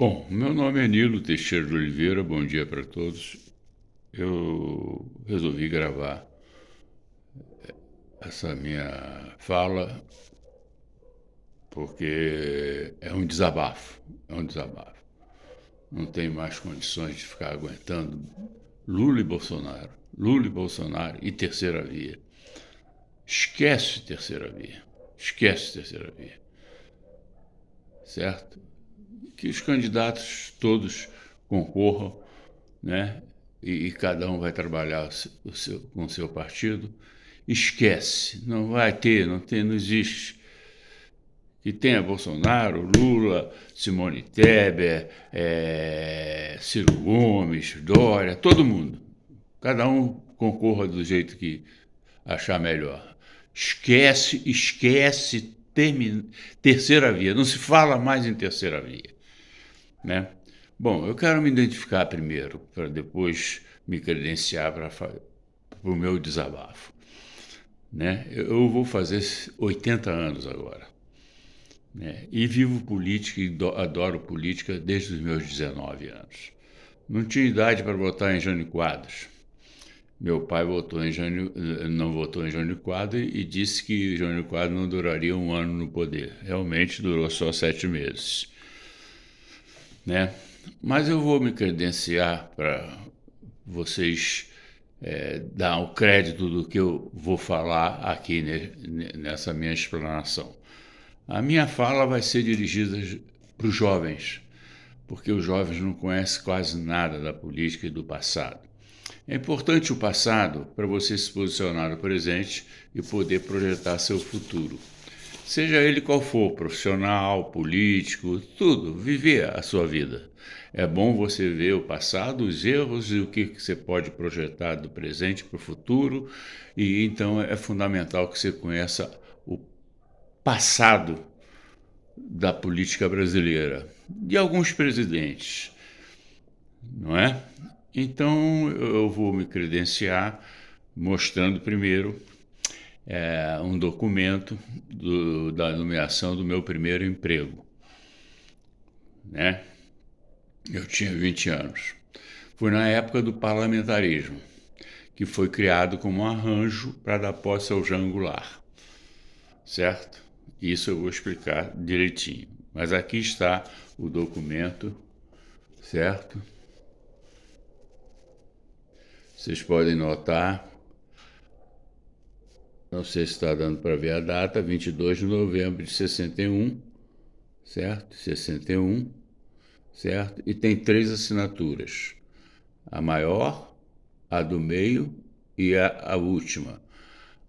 Bom, meu nome é Nilo Teixeira de Oliveira, bom dia para todos. Eu resolvi gravar essa minha fala porque é um desabafo. Não tenho mais condições de ficar aguentando Lula e Bolsonaro e terceira via. Esquece terceira via, esquece terceira via, certo? Que os candidatos todos concorram, né? E cada um vai trabalhar com o seu partido. Esquece, não vai ter, não tem, não existe. Que tenha Bolsonaro, Lula, Simone Tebet, Ciro Gomes, Dória, todo mundo. Cada um concorra do jeito que achar melhor. Esquece, esquece terceira via. Não se fala mais em terceira via, né? Bom, eu quero me identificar primeiro, para depois me credenciar para o meu desabafo, né? Eu vou fazer 80 anos agora, né? E vivo política e adoro política desde os meus 19 anos. Não tinha idade para votar em Jânio Quadros. Meu pai não votou em Jânio Quadros e disse que Jânio Quadros não duraria um ano no poder. Realmente durou só 7 meses, né? Mas eu vou me credenciar para vocês dar o crédito do que eu vou falar aqui nessa minha explanação. A minha fala vai ser dirigida para os jovens, porque os jovens não conhecem quase nada da política e do passado. É importante o passado para você se posicionar no presente e poder projetar seu futuro. Seja ele qual for, profissional, político, tudo, viver a sua vida. É bom você ver o passado, os erros e o que você pode projetar do presente para o futuro, e então é fundamental que você conheça o passado da política brasileira, de alguns presidentes, não é? Então eu vou me credenciar mostrando primeiro um documento da nomeação do meu primeiro emprego, né? Eu tinha 20 anos. Foi na época do parlamentarismo, que foi criado como um arranjo para dar posse ao Jango Goulart, certo? Isso eu vou explicar direitinho. Mas aqui está o documento, certo? Vocês podem notar, não sei se está dando para ver a data, 22 de novembro de 61, certo? 61, certo? E tem 3 assinaturas. A maior, a do meio e a última.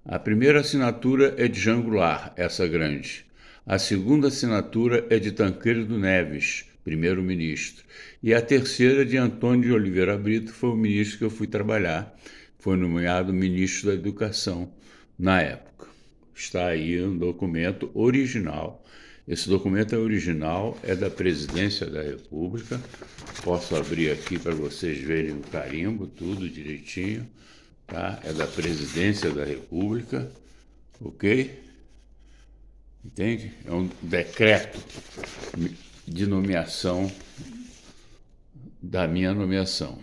A primeira assinatura é de Jango Goulart, essa grande. A segunda assinatura é de Tancredo Neves, primeiro-ministro. E a terceira é de Antônio de Oliveira Brito, foi o ministro que eu fui trabalhar. Foi nomeado ministro da Educação na época. Está aí um documento original. Esse documento é original, é da Presidência da República. Posso abrir aqui para vocês verem o carimbo, tudo direitinho. Tá? É da Presidência da República, ok? Entende? É um decreto de nomeação, da minha nomeação.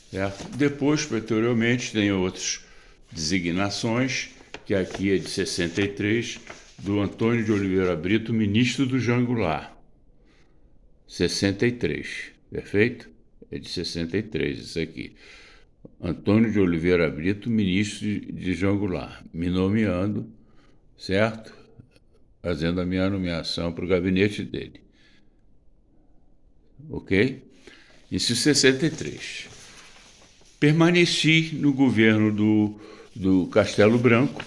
Certo? Depois, posteriormente, tem outras designações, que aqui é de 63, do Antônio de Oliveira Brito, ministro do Jango Goulart. 63, perfeito? É de 63 isso aqui. Antônio de Oliveira Brito, ministro de Jango Goulart, me nomeando, certo? Fazendo a minha nomeação para o gabinete dele. Ok? Isso em 63. Permaneci no governo do Castelo Branco,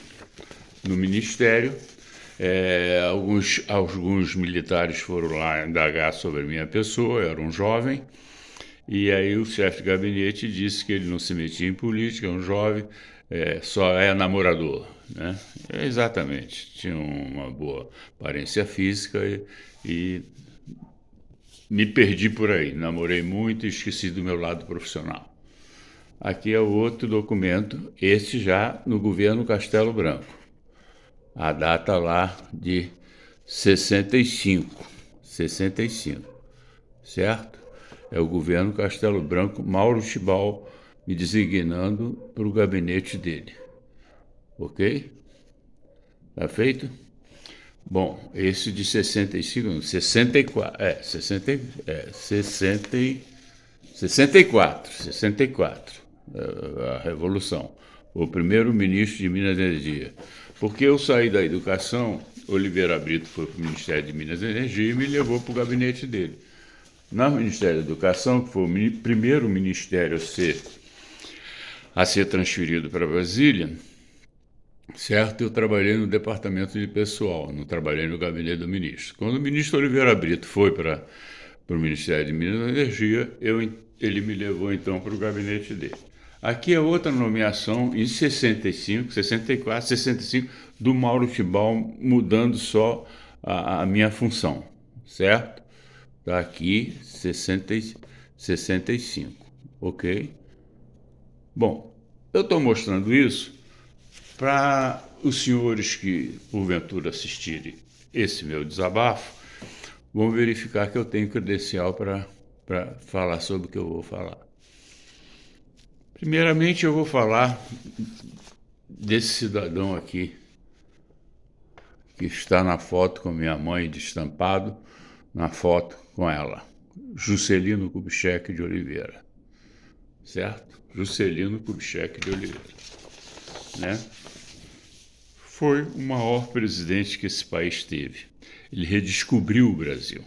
no ministério. Alguns militares foram lá indagar sobre a minha pessoa, eu era um jovem. E aí o chefe de gabinete disse que ele não se metia em política, é um jovem, só é namorador, né? Exatamente, tinha uma boa aparência física e me perdi por aí, namorei muito e esqueci do meu lado profissional. Aqui é o outro documento, esse já no governo Castelo Branco. A data lá de 65. 65. certo? É o governo Castelo Branco, Mauro Tibau, me designando para o gabinete dele. Ok? Tá feito? Bom, esse de 65, 64, 64, a Revolução. O primeiro-ministro de Minas e Energia. Porque eu saí da educação, Oliveira Brito foi para o Ministério de Minas e Energia e me levou para o gabinete dele. No Ministério da Educação, que foi o primeiro ministério a ser transferido para Brasília, certo? Eu trabalhei no departamento de pessoal, não trabalhei no gabinete do ministro. Quando o ministro Oliveira Brito foi para o Ministério de Minas e Energia, ele me levou então para o gabinete dele. Aqui é outra nomeação em 65, 64, 65, do Mauro Tibau, mudando só a minha função, certo? Está aqui 65, ok? Bom, eu estou mostrando isso para os senhores que, porventura, assistirem esse meu desabafo, vão verificar que eu tenho credencial para falar sobre o que eu vou falar. Primeiramente, eu vou falar desse cidadão aqui, que está na foto com minha mãe de estampado, na foto com ela, Juscelino Kubitschek de Oliveira, certo? Juscelino Kubitschek de Oliveira, né? Foi o maior presidente que esse país teve. Ele redescobriu o Brasil.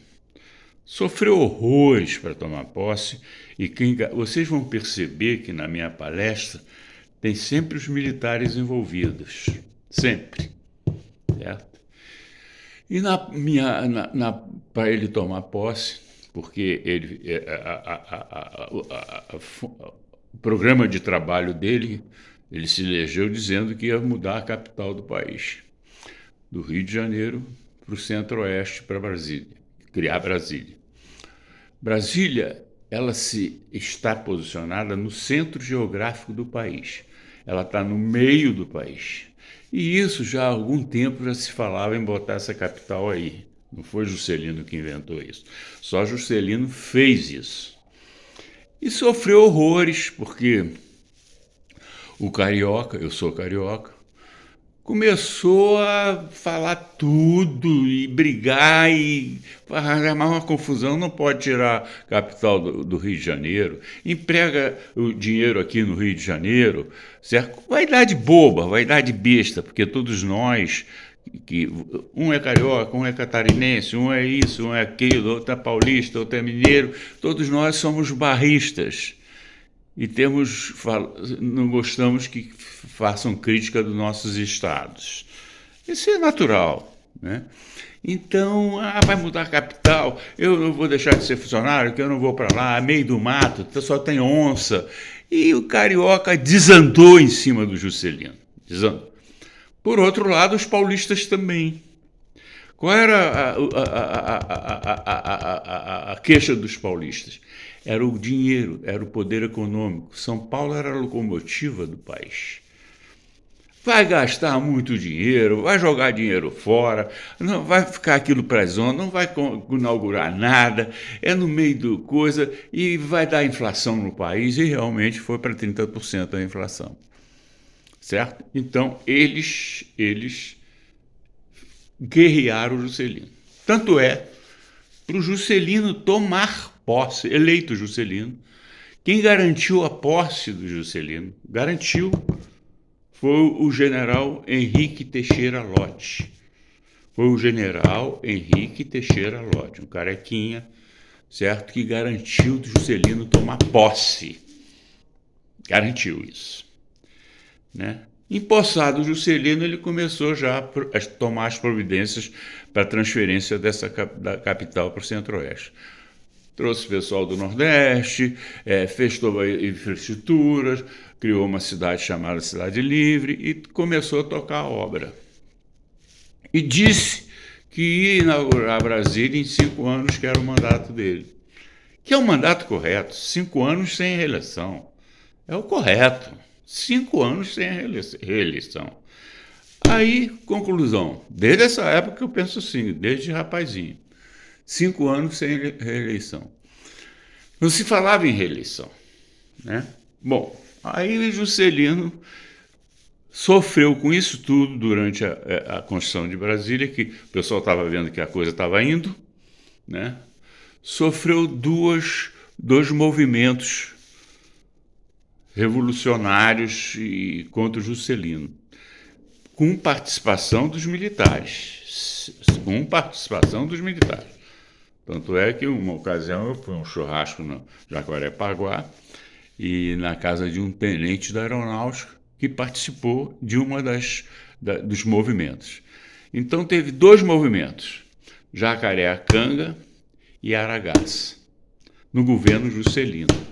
Sofreu horrores para tomar posse e vocês vão perceber que na minha palestra tem sempre os militares envolvidos, sempre, certo? E para ele tomar posse, porque o programa de trabalho dele, ele se elegeu dizendo que ia mudar a capital do país, do Rio de Janeiro para o Centro-Oeste, para Brasília, criar Brasília. Brasília, ela está posicionada no centro geográfico do país. Ela está no meio do país. E isso já há algum tempo já se falava em botar essa capital aí. Não foi Juscelino que inventou isso. Só Juscelino fez isso. E sofreu horrores, porque o carioca, eu sou carioca, começou a falar tudo e brigar e armar uma confusão. Não pode tirar a capital do Rio de Janeiro, emprega o dinheiro aqui no Rio de Janeiro, certo? Vai dar de boba, vai dar de besta, porque todos nós, um é carioca, um é catarinense, um é isso, um é aquilo, outro é paulista, outro é mineiro, todos nós somos barristas. E não gostamos que façam crítica dos nossos estados. Isso é natural, né? Então, vai mudar a capital, eu não vou deixar de ser funcionário, que eu não vou para lá, meio do mato, só tem onça. E o carioca desandou em cima do Juscelino. Desandou. Por outro lado, os paulistas também. Qual era a queixa dos paulistas? Era o dinheiro, era o poder econômico. São Paulo era a locomotiva do país. Vai gastar muito dinheiro, vai jogar dinheiro fora, não vai ficar aquilo para a zona, não vai inaugurar nada, é no meio do coisa e vai dar inflação no país, e realmente foi para 30% a inflação. Certo? Então, eles guerrearam o Juscelino. Tanto é, para o Juscelino tomar posse, eleito Juscelino, quem garantiu a posse do Juscelino, foi o general Henrique Teixeira Lott. Foi o general Henrique Teixeira Lott, um carequinha, certo, que garantiu o Juscelino tomar posse. Garantiu isso, né? Empossado o Juscelino, ele começou já a tomar as providências para a transferência da capital para o Centro-Oeste. Trouxe pessoal do Nordeste, fez toda a infraestrutura, criou uma cidade chamada Cidade Livre e começou a tocar a obra. E disse que ia inaugurar Brasília em 5 anos, que era o mandato dele. Que é um mandato correto, 5 anos sem reeleição. É o correto. 5 anos sem reeleição. Aí, conclusão. Desde essa época eu penso assim, desde rapazinho. 5 anos sem reeleição. Não se falava em reeleição, né? Bom, aí Juscelino sofreu com isso tudo durante a Constituição de Brasília, que o pessoal estava vendo que a coisa estava indo, né? Sofreu dois movimentos revolucionários e contra o Juscelino, com participação dos militares. Tanto é que, uma ocasião, eu fui a um churrasco no Jacarepaguá e na casa de um tenente da aeronáutica que participou de dos movimentos. Então teve dois movimentos, Jacareacanga e Aragás, no governo Juscelino.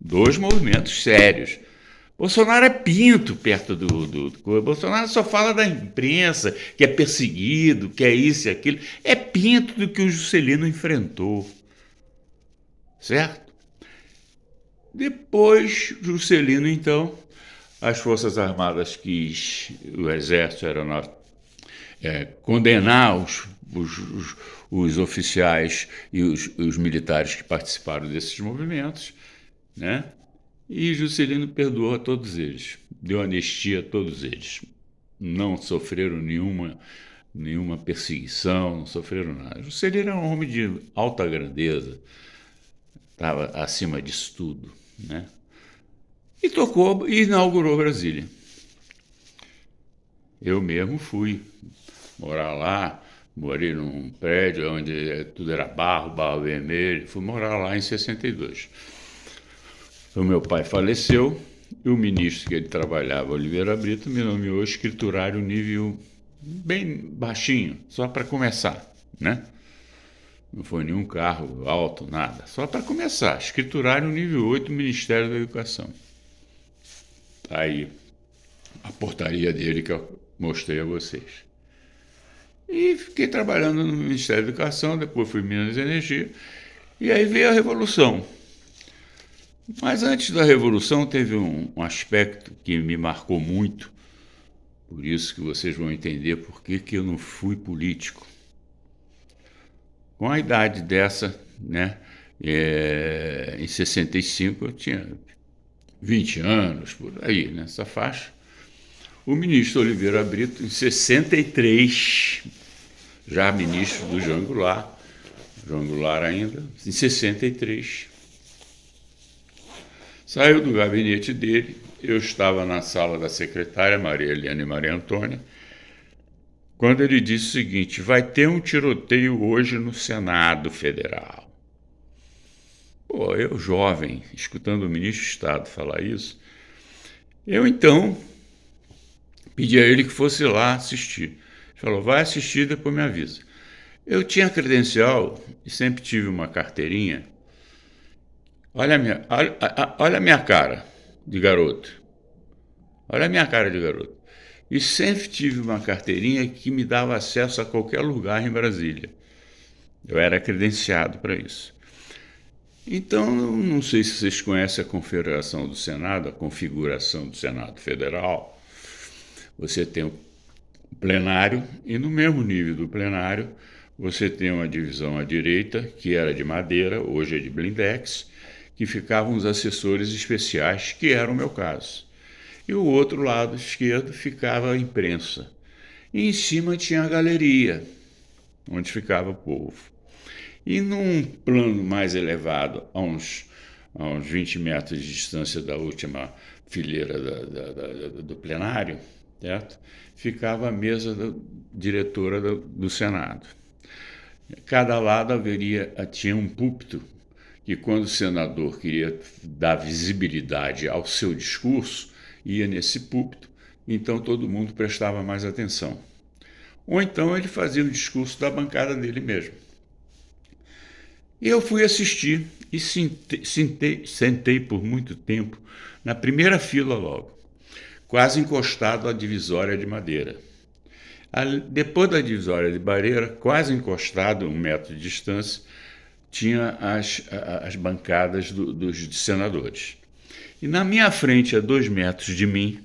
Dois movimentos sérios. Bolsonaro é pinto perto do Bolsonaro só fala da imprensa, que é perseguido, que é isso e aquilo. É pinto do que o Juscelino enfrentou. Certo? Depois, Juscelino, então, as Forças Armadas o Exército Aeronáutico, condenar os oficiais e os militares que participaram desses movimentos, né? E Juscelino perdoou a todos eles, deu anistia a todos eles. Não sofreram nenhuma perseguição, não sofreram nada. Juscelino era um homem de alta grandeza, estava acima disso tudo, né? E inaugurou Brasília. Eu mesmo fui morar lá, morei num prédio onde tudo era barro vermelho, fui morar lá em 62. O meu pai faleceu e o ministro que ele trabalhava, Oliveira Brito, me nomeou escriturário nível bem baixinho, só para começar, né? Não foi nenhum cargo alto, nada. Só para começar, escriturário nível 8, Ministério da Educação. Tá aí a portaria dele que eu mostrei a vocês. E fiquei trabalhando no Ministério da Educação, depois fui Minas e Energia, e aí veio a Revolução. Mas antes da Revolução teve um aspecto que me marcou muito, por isso que vocês vão entender por que eu não fui político. Com a idade dessa, né, em 65 eu tinha 20 anos, por aí, nessa faixa. O ministro Oliveira Brito, em 63, já ministro do João Goulart ainda, em 63, saiu do gabinete dele, eu estava na sala da secretária, Maria Helena e Maria Antônia, quando ele disse o seguinte: vai ter um tiroteio hoje no Senado Federal. Pô, eu jovem, escutando o ministro de Estado falar isso, eu então pedi a ele que fosse lá assistir. Ele falou, vai assistir, depois me avisa. Eu tinha credencial e sempre tive uma carteirinha. Olha a minha cara de garoto. Olha a minha cara de garoto. E sempre tive uma carteirinha que me dava acesso a qualquer lugar em Brasília. Eu era credenciado para isso. Então, não sei se vocês conhecem a configuração do Senado, a configuração do Senado Federal. Você tem o plenário e no mesmo nível do plenário você tem uma divisão à direita, que era de madeira, hoje é de blindex, que ficavam os assessores especiais, que era o meu caso. E o outro lado esquerdo ficava a imprensa. E em cima tinha a galeria, onde ficava o povo. E num plano mais elevado, a uns 20 metros de distância da última fileira do plenário, certo? Ficava a mesa da diretora do Senado. Cada lado tinha um púlpito, que quando o senador queria dar visibilidade ao seu discurso, ia nesse púlpito, então todo mundo prestava mais atenção. Ou então ele fazia o discurso da bancada dele mesmo. E eu fui assistir e sentei por muito tempo na primeira fila logo, quase encostado à divisória de madeira. Depois da divisória de madeira, quase encostado, 1 metro de distância, tinha as bancadas dos senadores. E na minha frente, a 2 metros de mim,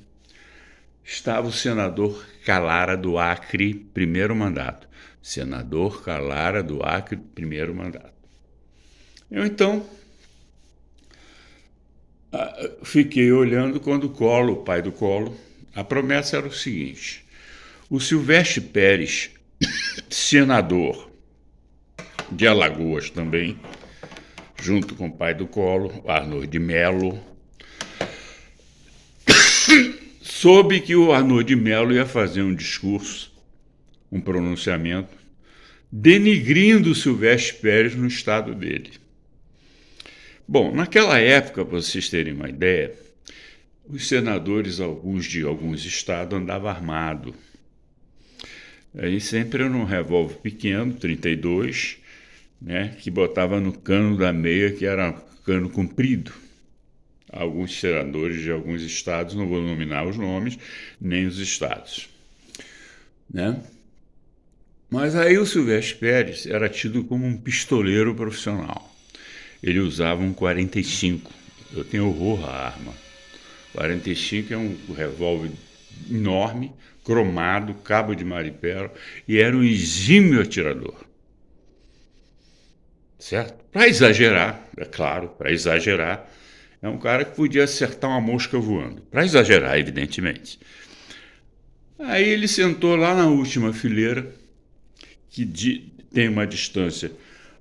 estava o senador Calara do Acre, primeiro mandato. Senador Calara do Acre, primeiro mandato. Eu, então, Fiquei olhando quando o Collor, o pai do Collor, a promessa era o seguinte: o Silvestre Pérez, senador de Alagoas também, junto com o pai do Collor, Arnold de Mello, soube que o Arnold de Mello ia fazer um discurso, um pronunciamento, denigrindo o Silvestre Pérez no estado dele. Bom, naquela época, para vocês terem uma ideia, os senadores, alguns de alguns estados, andavam armados. Aí sempre num revólver pequeno, 32, né, que botava no cano da meia, que era cano comprido. Alguns senadores de alguns estados, não vou nominar os nomes, nem os estados, né? Mas aí o Silvestre Pérez era tido como um pistoleiro profissional. Ele usava um 45. Eu tenho horror à arma. 45 é um revólver enorme, cromado, cabo de maripero, e era um exímio atirador. Certo? Para exagerar, é claro, para exagerar, é um cara que podia acertar uma mosca voando. Para exagerar, evidentemente. Aí ele sentou lá na última fileira, que tem uma distância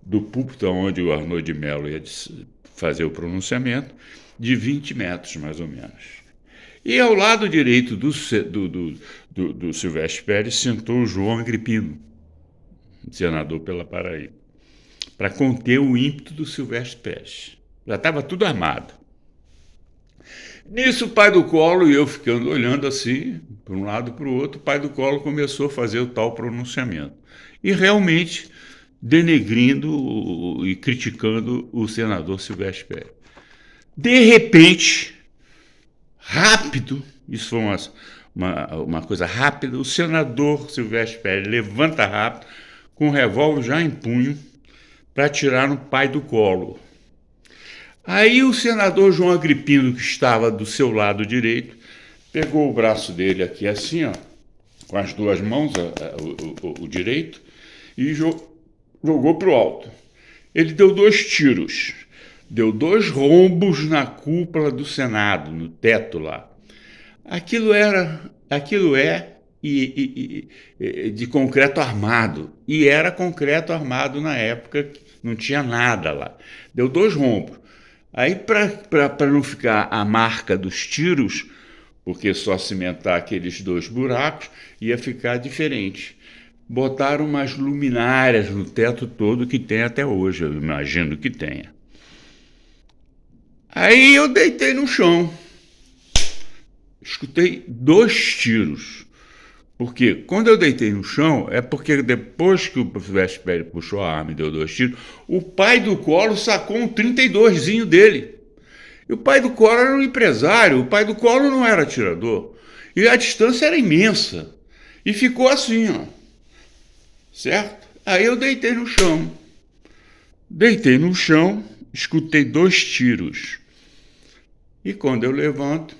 do púlpito onde o Arnold de Mello ia fazer o pronunciamento, de 20 metros, mais ou menos. E ao lado direito do Silvestre Pérez sentou o João Agripino, senador pela Paraíba, para conter o ímpeto do Silvestre Pérez. Já estava tudo armado. Nisso, o pai do Collor e eu ficando olhando assim, para um lado e para o outro, o pai do Collor começou a fazer o tal pronunciamento. E realmente denegrindo e criticando o senador Silvestre Pérez. De repente, rápido, isso foi uma coisa rápida, o senador Silvestre Pérez levanta rápido, com o revólver já em punho, para atirar no pai do Collor. Aí o senador João Agripino, que estava do seu lado direito, pegou o braço dele aqui assim, ó, com as duas mãos, o direito, e jogou para o alto. Ele deu 2 tiros, deu 2 rombos na cúpula do Senado, no teto lá. Aquilo é de concreto armado, e era concreto armado na época, não tinha nada lá. Deu 2 rombos. Aí, para não ficar a marca dos tiros, porque só cimentar aqueles 2 buracos, ia ficar diferente. Botaram umas luminárias no teto todo, que tem até hoje, eu imagino que tenha. Aí eu deitei no chão. Escutei 2 tiros. Porque quando eu deitei no chão, é porque depois que o Silvestre Pérez puxou a arma e deu 2 tiros, o pai do Collor sacou um 32zinho dele. E o pai do Collor era um empresário, o pai do Collor não era atirador. E a distância era imensa. E ficou assim, ó. Certo? Aí eu deitei no chão. Deitei no chão, escutei 2 tiros. E quando eu levanto,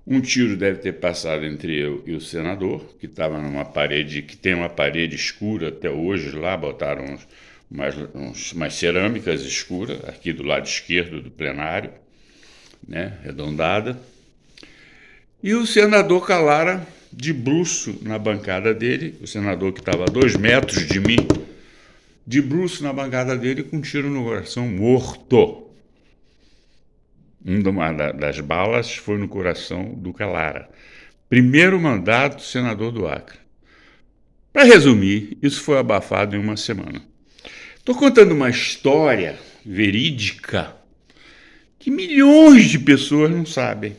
um tiro deve ter passado entre eu e o senador, que estava numa parede, que tem uma parede escura até hoje lá, botaram umas cerâmicas escuras, aqui do lado esquerdo do plenário, né, arredondada. E o senador Calara, de bruço na bancada dele, o senador que estava a 2 metros de mim, de bruço na bancada dele, com um tiro no coração, morto. Uma das balas foi no coração do Calara. Primeiro mandato, senador do Acre. Para resumir, isso foi abafado em uma semana. Estou contando uma história verídica que milhões de pessoas não sabem.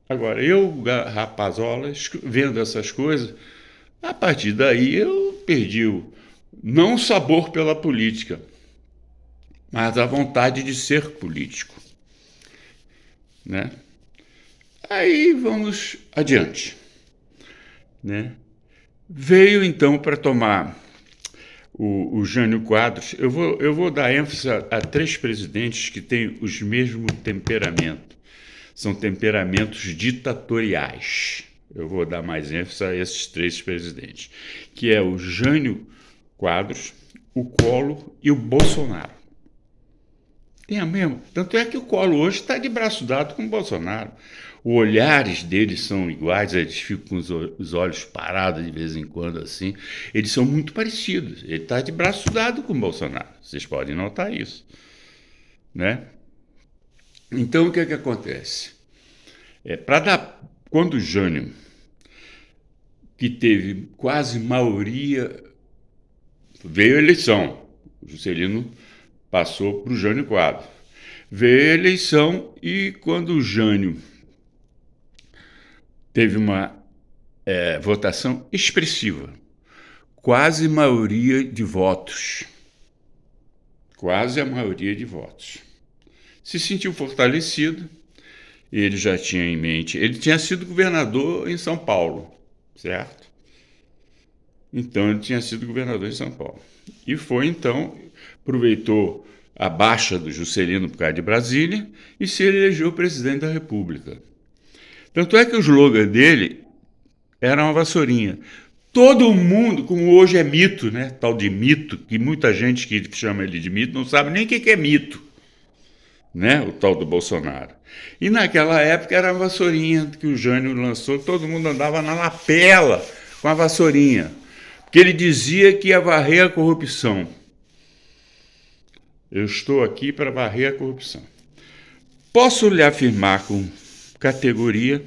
Agora, eu, rapazola, vendo essas coisas, a partir daí eu perdi não o sabor pela política, mas a vontade de ser político, né? Aí vamos adiante, né? Veio então para tomar o Jânio Quadros. Eu vou dar ênfase a 3 presidentes que têm os mesmos temperamentos. São temperamentos ditatoriais. Eu vou dar mais ênfase a esses 3 presidentes, que é o Jânio Quadros, o Collor e o Bolsonaro. Tem a mesma. Tanto é que o Collor hoje está de braço dado com o Bolsonaro. Os olhares deles são iguais, eles ficam com os olhos parados de vez em quando assim. Eles são muito parecidos. Ele está de braço dado com o Bolsonaro. Vocês podem notar isso, né? Então o que acontece? Quando o Jânio, que teve quase maioria, veio a eleição, o Juscelino passou para o Jânio Quadros. Veio a eleição e quando o Jânio teve uma votação expressiva, quase maioria de votos, quase a maioria de votos, se sentiu fortalecido. Ele já tinha em mente, ele tinha sido governador em São Paulo, certo? Então ele tinha sido governador em São Paulo. E foi então, aproveitou a baixa do Juscelino por causa de Brasília e se elegeu presidente da República. Tanto é que o slogan dele era uma vassourinha. Todo mundo, como hoje é mito, né? Tal de mito, que muita gente que chama ele de mito não sabe nem o que é mito, né? O tal do Bolsonaro. E naquela época era a vassourinha que o Jânio lançou, todo mundo andava na lapela com a vassourinha, porque ele dizia que ia varrer a corrupção. Eu estou aqui para varrer a corrupção. Posso lhe afirmar com categoria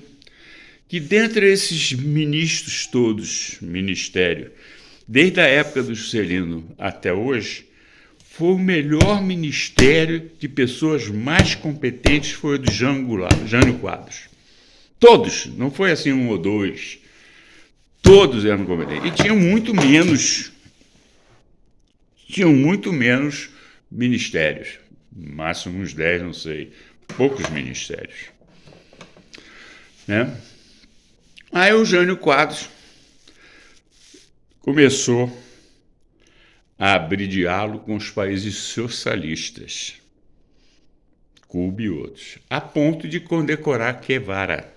que dentre esses ministros todos, ministério, desde a época do Juscelino até hoje, foi o melhor ministério de pessoas mais competentes, foi o do Jânio Quadros. Todos, não foi assim um ou dois, todos eram competentes. E tinham muito menos ministérios, no máximo uns 10, não sei, poucos ministérios, né? Aí o Jânio Quadros começou a abrir diálogo com os países socialistas, Cuba e outros, a ponto de condecorar Guevara.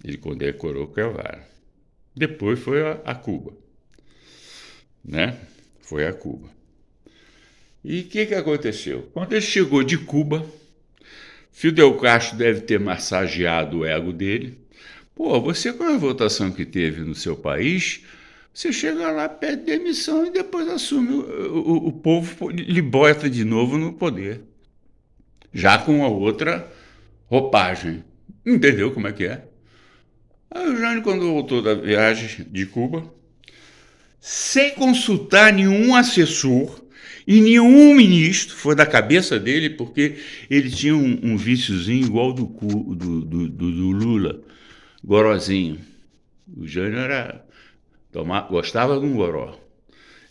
Ele condecorou Guevara. Depois foi a Cuba, né? Foi a Cuba. E o que aconteceu? Quando ele chegou de Cuba, Fidel Castro deve ter massageado o ego dele. Pô, você com a votação que teve no seu país, você chega lá, pede demissão e depois assume, o povo lhe bota de novo no poder. Já com a outra roupagem. Entendeu como é que é? Aí o Jânio, quando voltou da viagem de Cuba, sem consultar nenhum assessor e nenhum ministro, foi da cabeça dele, porque ele tinha um viciozinho igual do Lula, gorozinho. O Jânio gostava de um goró.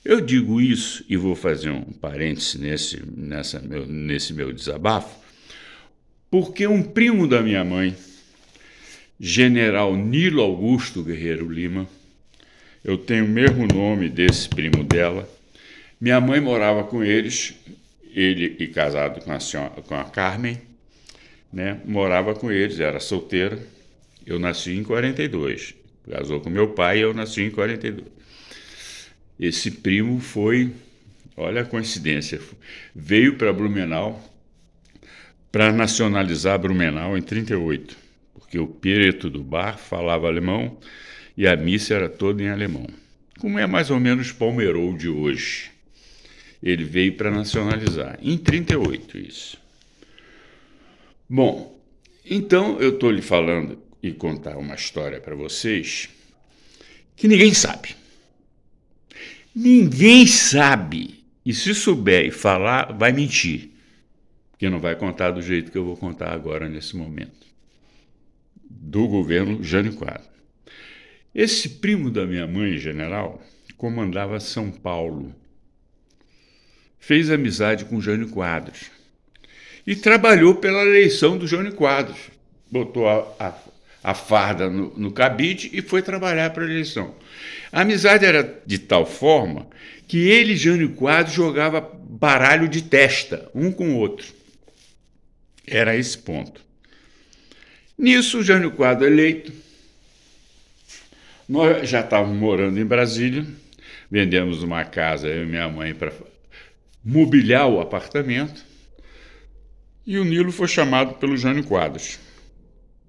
Eu digo isso, e vou fazer um parêntese nesse meu desabafo, porque um primo da minha mãe, General Nilo Augusto Guerreiro Lima, eu tenho o mesmo nome desse primo dela, minha mãe morava com eles, ele e casado com a Carmen, né, morava com eles, era solteira. Eu nasci em 42, casou com meu pai e eu nasci em 42. Esse primo foi, olha a coincidência, veio para Blumenau para nacionalizar Blumenau em 38, porque o Pireto do bar falava alemão e a missa era toda em alemão, como é mais ou menos Palmeirou de hoje. Ele veio para nacionalizar, em 38 isso. Bom, então eu estou lhe falando e contar uma história para vocês que ninguém sabe. Ninguém sabe. E se souber e falar, vai mentir. Porque não vai contar do jeito que eu vou contar agora, nesse momento. Do governo Jânio Quadros. Esse primo da minha mãe, general, comandava São Paulo. Fez amizade com Jânio Quadros. E trabalhou pela eleição do Jânio Quadros. Botou a farda no cabide e foi trabalhar para a eleição. A amizade era de tal forma que ele e Jânio Quadros jogava baralho de testa, um com o outro. Era esse ponto. Nisso, o Jânio Quadros eleito. Nós já estávamos morando em Brasília, vendemos uma casa, eu e minha mãe, para mobiliar o apartamento. E o Nilo foi chamado pelo Jânio Quadros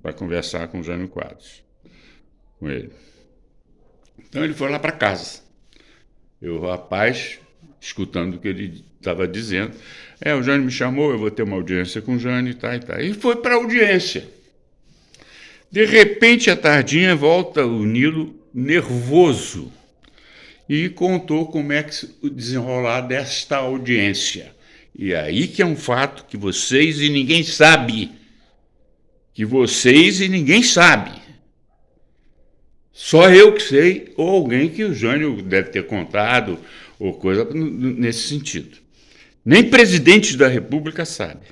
para conversar com o Jânio Quadros, com ele. Então ele foi lá para casa. Eu, rapaz, escutando o que ele estava dizendo. O Jânio me chamou, eu vou ter uma audiência com o Jânio e tá, e tá. E foi para a audiência. De repente, à tardinha, volta o Nilo nervoso e contou como é que o desenrolar desta audiência. E aí que é um fato que vocês e ninguém sabe. Que vocês e ninguém sabe. Só eu que sei, ou alguém que o Jânio deve ter contado, ou coisa nesse sentido. Nem presidente da República sabe.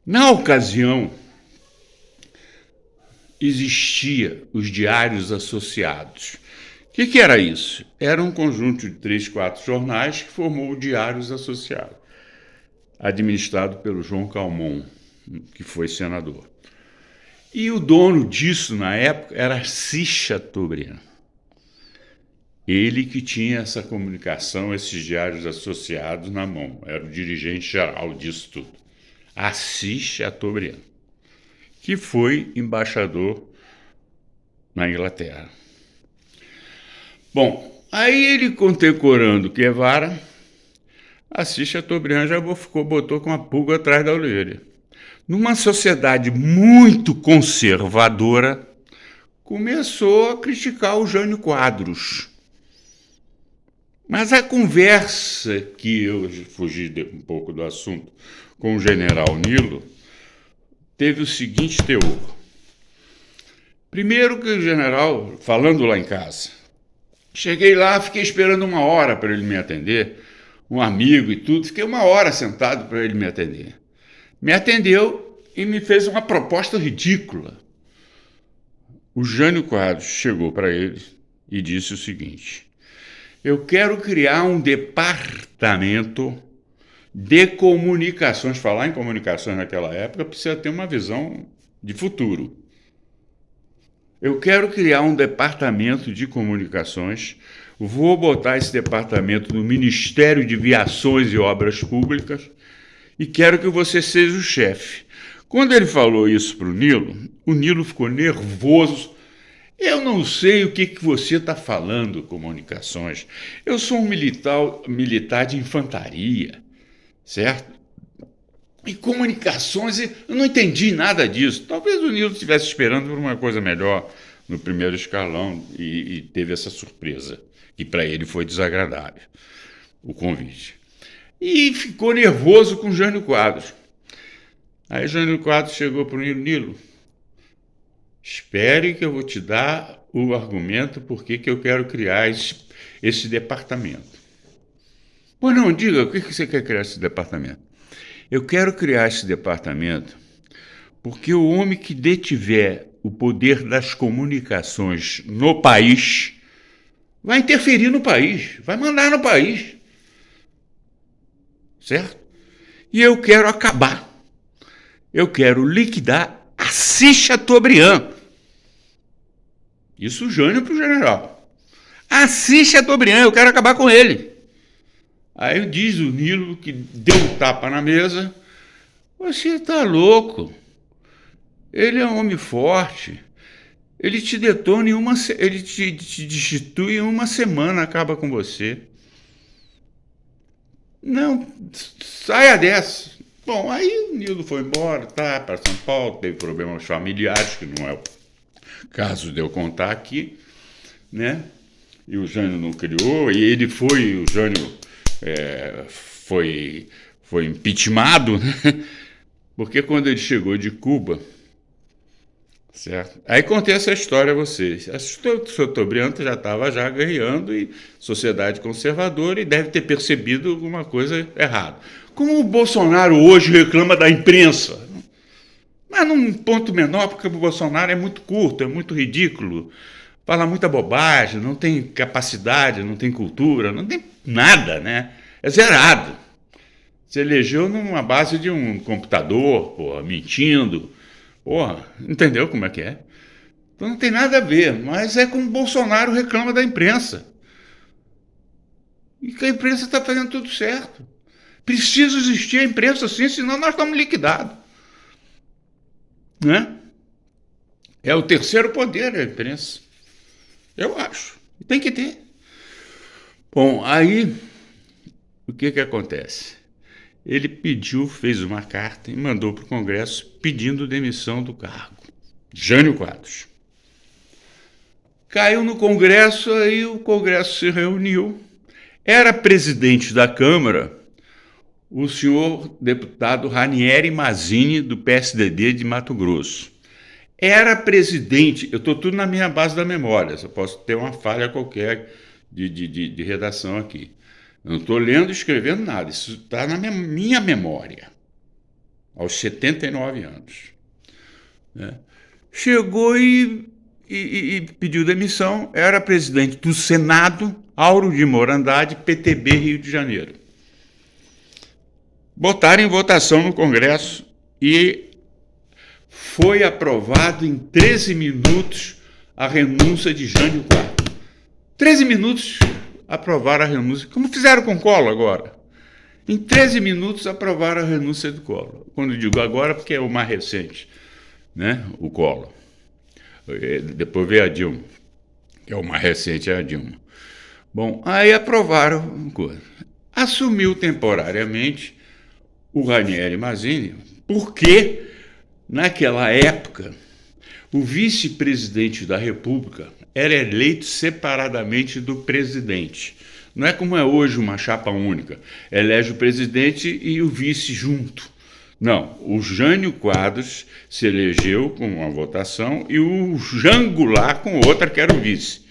Na ocasião, existia os diários associados. O que era isso? Era um conjunto de 3, 4 jornais que formou o Diários Associados, administrado pelo João Calmon, que foi senador. E o dono disso, na época, era Assis Chateaubriand. Ele que tinha essa comunicação, esses diários associados na mão. Era o dirigente geral disso tudo. Assis Chateaubriand, que foi embaixador na Inglaterra. Bom, aí ele condecorando Guevara, Assis Chateaubriand já botou com a pulga atrás da orelha. Numa sociedade muito conservadora, começou a criticar o Jânio Quadros. Mas a conversa, que eu fugi um pouco do assunto, com o general Nilo, teve o seguinte teor. Primeiro que o general, falando lá em casa, cheguei lá, fiquei esperando 1 hora para ele me atender, um amigo e tudo, fiquei 1 hora sentado para ele me atender. Me atendeu e me fez uma proposta ridícula. O Jânio Quadros chegou para ele e disse o seguinte: eu quero criar um departamento de comunicações. Falar em comunicações naquela época precisa ter uma visão de futuro. Eu quero criar um departamento de comunicações, vou botar esse departamento no Ministério de Viações e Obras Públicas e quero que você seja o chefe. Quando ele falou isso para o Nilo ficou nervoso. Eu não sei o que você está falando, comunicações. Eu sou um militar de infantaria, certo? E comunicações, eu não entendi nada disso. Talvez o Nilo estivesse esperando por uma coisa melhor no primeiro escalão e teve essa surpresa, que para ele foi desagradável, o convite. E ficou nervoso com o Jânio Quadros. Aí o Jânio Quadros chegou para o Nilo, espere que eu vou te dar o argumento por que eu quero criar esse departamento. Pois não, diga, o que você quer criar esse departamento? Eu quero criar esse departamento porque o homem que detiver o poder das comunicações no país vai interferir no país, vai mandar no país. Certo? E eu quero acabar. Eu quero liquidar Assis Chateaubriand. Isso o Jânio para o general. Assis Chateaubriand, eu quero acabar com ele. Aí diz o Nilo, que deu um tapa na mesa: você está louco. Ele é um homem forte. Ele te detona ele te destitui em 1 semana, acaba com você. Não, saia dessa. Bom, aí o Nilo foi embora, tá, para São Paulo, teve problemas familiares, que não é o caso de eu contar aqui, né? E o Jânio não criou, e o Jânio foi impeachmentado, né? Porque quando ele chegou de Cuba, certo? Aí contei essa história a vocês. A Chateaubriand já estava guerreando e sociedade conservadora e deve ter percebido alguma coisa errada. Como o Bolsonaro hoje reclama da imprensa. Mas num ponto menor, porque o Bolsonaro é muito curto, é muito ridículo, fala muita bobagem, não tem capacidade, não tem cultura, não tem nada, né? É zerado. Se elegeu numa base de um computador, porra, mentindo. Porra, entendeu como é que é? Então não tem nada a ver, mas é como o Bolsonaro reclama da imprensa. E que a imprensa está fazendo tudo certo. Precisa existir a imprensa assim, senão nós estamos liquidados. Né? É o terceiro poder a imprensa. Eu acho. Tem que ter. Bom, aí o que acontece? Ele fez uma carta e mandou para o Congresso pedindo demissão do cargo. Jânio Quadros. Caiu no Congresso, aí o Congresso se reuniu. Era presidente da Câmara o senhor deputado Ranieri Mazzini, do PSDB de Mato Grosso. Era presidente, eu estou tudo na minha base da memória, eu posso ter uma falha qualquer de redação aqui. Eu não estou lendo e escrevendo nada, isso está na minha memória, aos 79 anos. Né? Chegou e pediu demissão, era presidente do Senado, Auro de Morandade, PTB, Rio de Janeiro. Botaram em votação no Congresso e foi aprovado em 13 minutos a renúncia de Jânio Quadros. 13 minutos aprovaram a renúncia, como fizeram com o Collor agora. Em 13 minutos aprovaram a renúncia do Collor. Quando eu digo agora, porque é o mais recente, né? O Collor. Depois veio a Dilma, que é o mais recente, é a Dilma. Bom, aí aprovaram coisa. Assumiu temporariamente o Ranieri Mazzini, porque naquela época o vice-presidente da República era eleito separadamente do presidente. Não é como é hoje uma chapa única, elege o presidente e o vice junto. Não, o Jânio Quadros se elegeu com uma votação e o Jango Goulart com outra, que era o vice.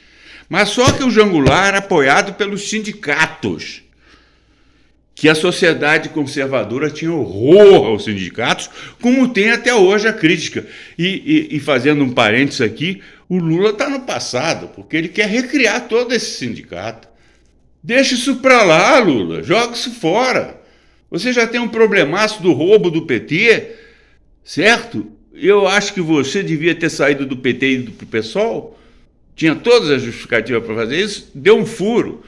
Mas só que o Jango Goulart era apoiado pelos sindicatos, que a sociedade conservadora tinha horror aos sindicatos, como tem até hoje a crítica. E fazendo um parênteses aqui, o Lula está no passado, porque ele quer recriar todo esse sindicato. Deixa isso para lá, Lula, joga isso fora. Você já tem um problemaço do roubo do PT, certo? Eu acho que você devia ter saído do PT e ido para o PSOL. Tinha todas as justificativas para fazer isso, deu um furo.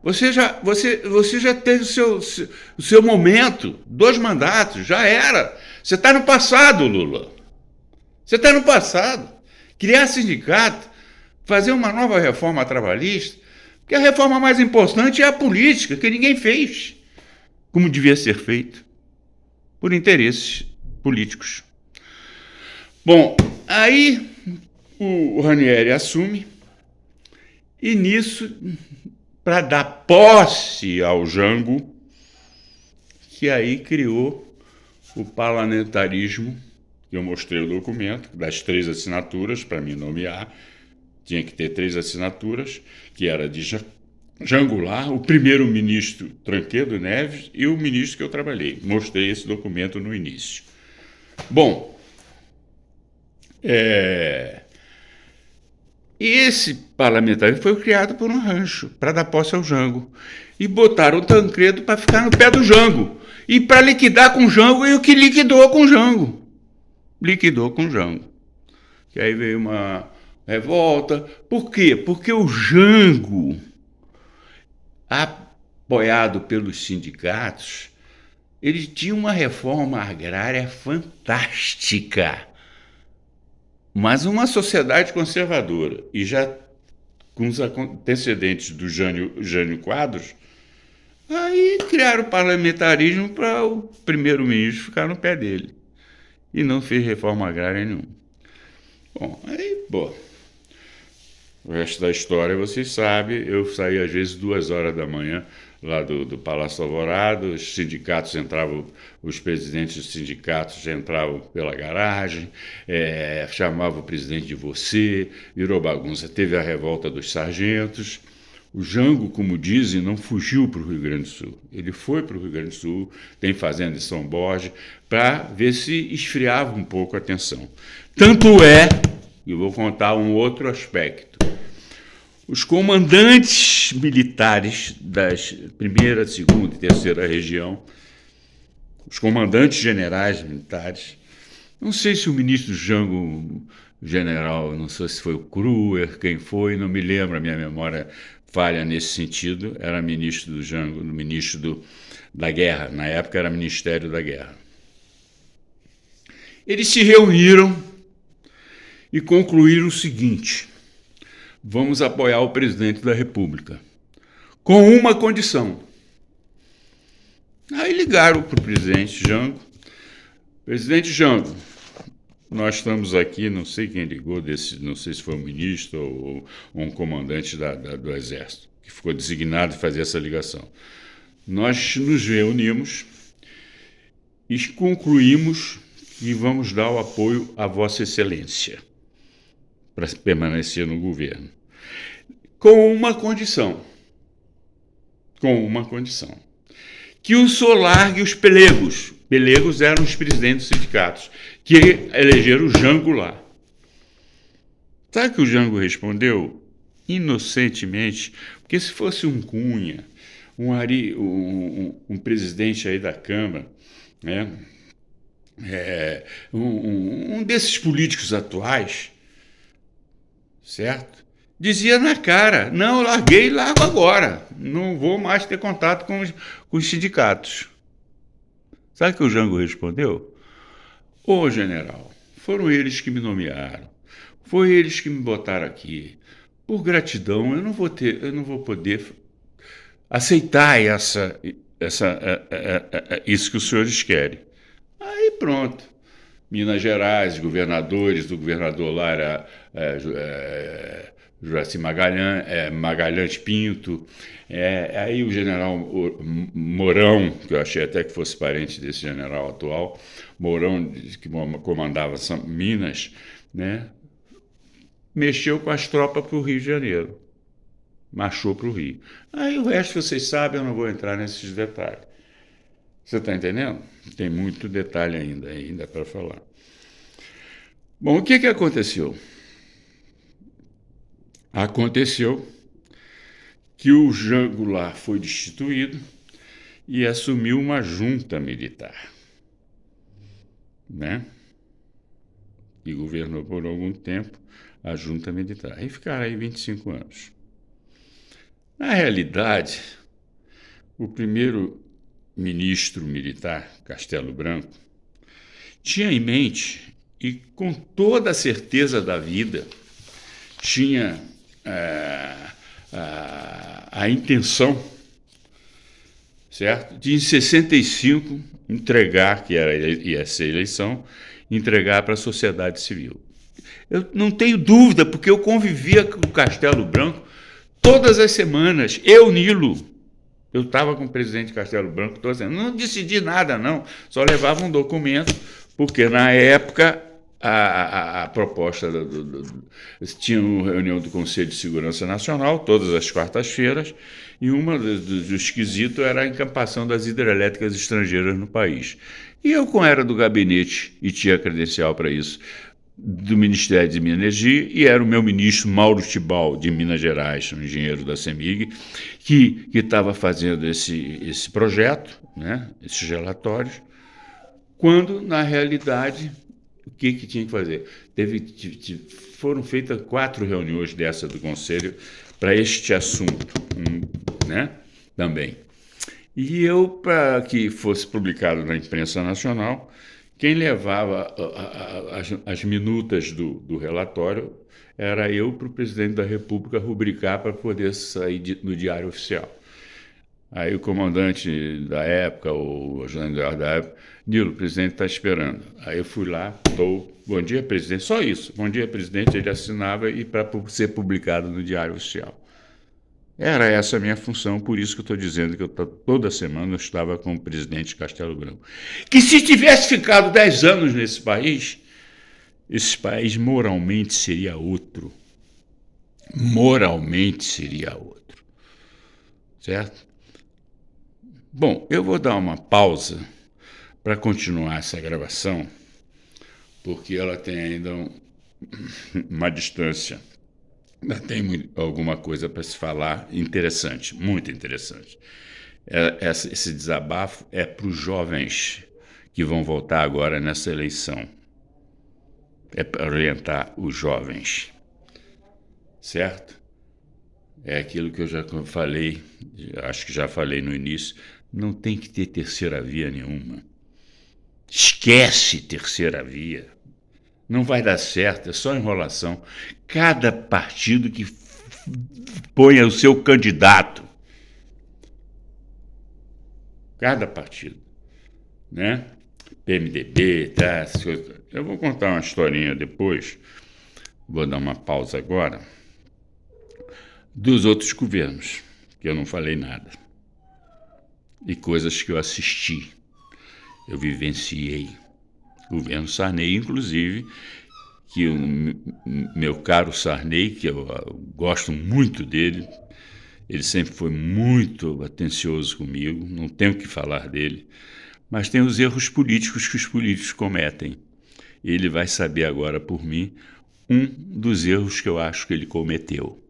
Você já teve o seu momento, 2 mandatos, já era. Você está no passado, Lula. Você está no passado. Criar sindicato, fazer uma nova reforma trabalhista, porque a reforma mais importante é a política, que ninguém fez, como devia ser feito, por interesses políticos. Bom, aí o Ranieri assume, e nisso, para dar posse ao Jango, que aí criou o parlamentarismo, que eu mostrei o documento, das 3 assinaturas, para me nomear, tinha que ter 3 assinaturas, que era de Jango Goulart, o primeiro-ministro Tancredo Neves e o ministro que eu trabalhei. Mostrei esse documento no início. Bom, esse parlamentarismo foi criado por um rancho, para dar posse ao Jango. E botaram o Tancredo para ficar no pé do Jango. E para liquidar com o Jango, e o que liquidou com o Jango. Liquidou com o Jango. Que aí veio uma revolta. Por quê? Porque o Jango, apoiado pelos sindicatos, ele tinha uma reforma agrária fantástica. Mas uma sociedade conservadora, e já com os antecedentes do Jânio Quadros, aí criaram o parlamentarismo para o primeiro-ministro ficar no pé dele. E não fez reforma agrária nenhuma. Bom, o resto da história vocês sabem. Eu saí às vezes 2 horas da manhã lá do Palácio Alvorada, os sindicatos entravam, os presidentes dos sindicatos entravam pela garagem, chamavam o presidente de você, virou bagunça. Teve a revolta dos sargentos. O Jango, como dizem, não fugiu para o Rio Grande do Sul. Ele foi para o Rio Grande do Sul, tem fazenda em São Borges, para ver se esfriava um pouco a tensão. Tanto é, e vou contar um outro aspecto, os comandantes militares das 1ª, 2ª e 3ª região, os comandantes generais militares, não sei se o ministro Jango general, não sei se foi o Kruer, quem foi, não me lembro, a minha memória falha nesse sentido, era ministro do Jango, da Guerra, na época era Ministério da Guerra. Eles se reuniram e concluíram o seguinte: vamos apoiar o presidente da República, com uma condição. Aí ligaram para o presidente Jango. Presidente Jango, nós estamos aqui, não sei quem ligou, não sei se foi um ministro ou um comandante do Exército, que ficou designado de fazer essa ligação. Nós nos reunimos e concluímos que vamos dar o apoio à Vossa Excelência para permanecer no governo, com uma condição. Que o senhor largue os pelegos. Pelegos eram os presidentes dos sindicatos, que elegeram o Jango lá. Sabe o que o Jango respondeu? Inocentemente, porque se fosse um Cunha, um presidente aí da Câmara, né, um desses políticos atuais, certo? Dizia na cara: não, larguei e largo agora. Não vou mais ter contato com os sindicatos. Sabe o que o Jango respondeu? Ô, general, foram eles que me nomearam. Foi eles que me botaram aqui. Por gratidão, eu não vou poder aceitar isso que os senhores querem. Aí pronto. Minas Gerais, governadores, do governador lá era Juraci Magalhães Pinto, aí o general Mourão, que eu achei até que fosse parente desse general atual, Mourão, que comandava Minas, né, mexeu com as tropas para o Rio de Janeiro, marchou para o Rio. Aí o resto vocês sabem, eu não vou entrar nesses detalhes. Você está entendendo? Tem muito detalhe ainda para falar. Bom, o que aconteceu? Aconteceu que o Jango lá foi destituído e assumiu uma junta militar, né? E governou por algum tempo a junta militar. E ficaram aí 25 anos. Na realidade, o primeiro ministro militar, Castelo Branco, tinha em mente, e com toda a certeza da vida, tinha a intenção, certo, de em 65 entregar, ia ser eleição, entregar para a sociedade civil. Eu não tenho dúvida, porque eu convivia com o Castelo Branco todas as semanas, Nilo. Eu estava com o presidente Castelo Branco toda semana, não decidi nada não, só levava um documento, porque na época a proposta tinha uma reunião do Conselho de Segurança Nacional, todas as quartas-feiras, e um dos quesitos era a encampação das hidrelétricas estrangeiras no país. E eu, como era do gabinete e tinha credencial para isso, do Ministério de Minas e Energia, e era o meu ministro Mauro Tibal, de Minas Gerais, um engenheiro da CEMIG, que estava fazendo esse projeto, né, esses relatórios, quando, na realidade, o que tinha que fazer? Foram feitas 4 reuniões dessa do Conselho para este assunto, né, também. E eu, para que fosse publicado na imprensa nacional, quem levava as minutas do relatório era eu para o presidente da República rubricar para poder sair no Diário Oficial. Aí o comandante da época, o general da época, Nilo, o presidente está esperando. Aí eu fui lá, bom dia, presidente, só isso, bom dia, presidente, ele assinava e para ser publicado no Diário Oficial. Era essa a minha função, por isso que eu estou dizendo que toda semana eu estava com o presidente Castelo Branco. Que se tivesse ficado 10 anos nesse país, esse país moralmente seria outro. Moralmente seria outro. Certo? Bom, eu vou dar uma pausa para continuar essa gravação, porque ela tem ainda uma distância. Ainda tem alguma coisa para se falar interessante, muito interessante. Esse desabafo é para os jovens que vão votar agora nessa eleição. É para orientar os jovens, certo? É aquilo que eu já falei, acho que já falei no início, não tem que ter terceira via nenhuma. Esquece terceira via. Não vai dar certo, é só enrolação. Cada partido que ponha o seu candidato, cada partido, né? PMDB, tá? Essas coisas. Eu vou contar uma historinha depois, vou dar uma pausa agora, dos outros governos, que eu não falei nada. E coisas que eu assisti, eu vivenciei. Governo Sarney, inclusive, que o meu caro Sarney, que eu gosto muito dele, ele sempre foi muito atencioso comigo, não tenho o que falar dele, mas tem os erros políticos que os políticos cometem. Ele vai saber agora por mim um dos erros que eu acho que ele cometeu.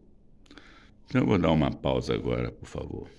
Então eu vou dar uma pausa agora, por favor.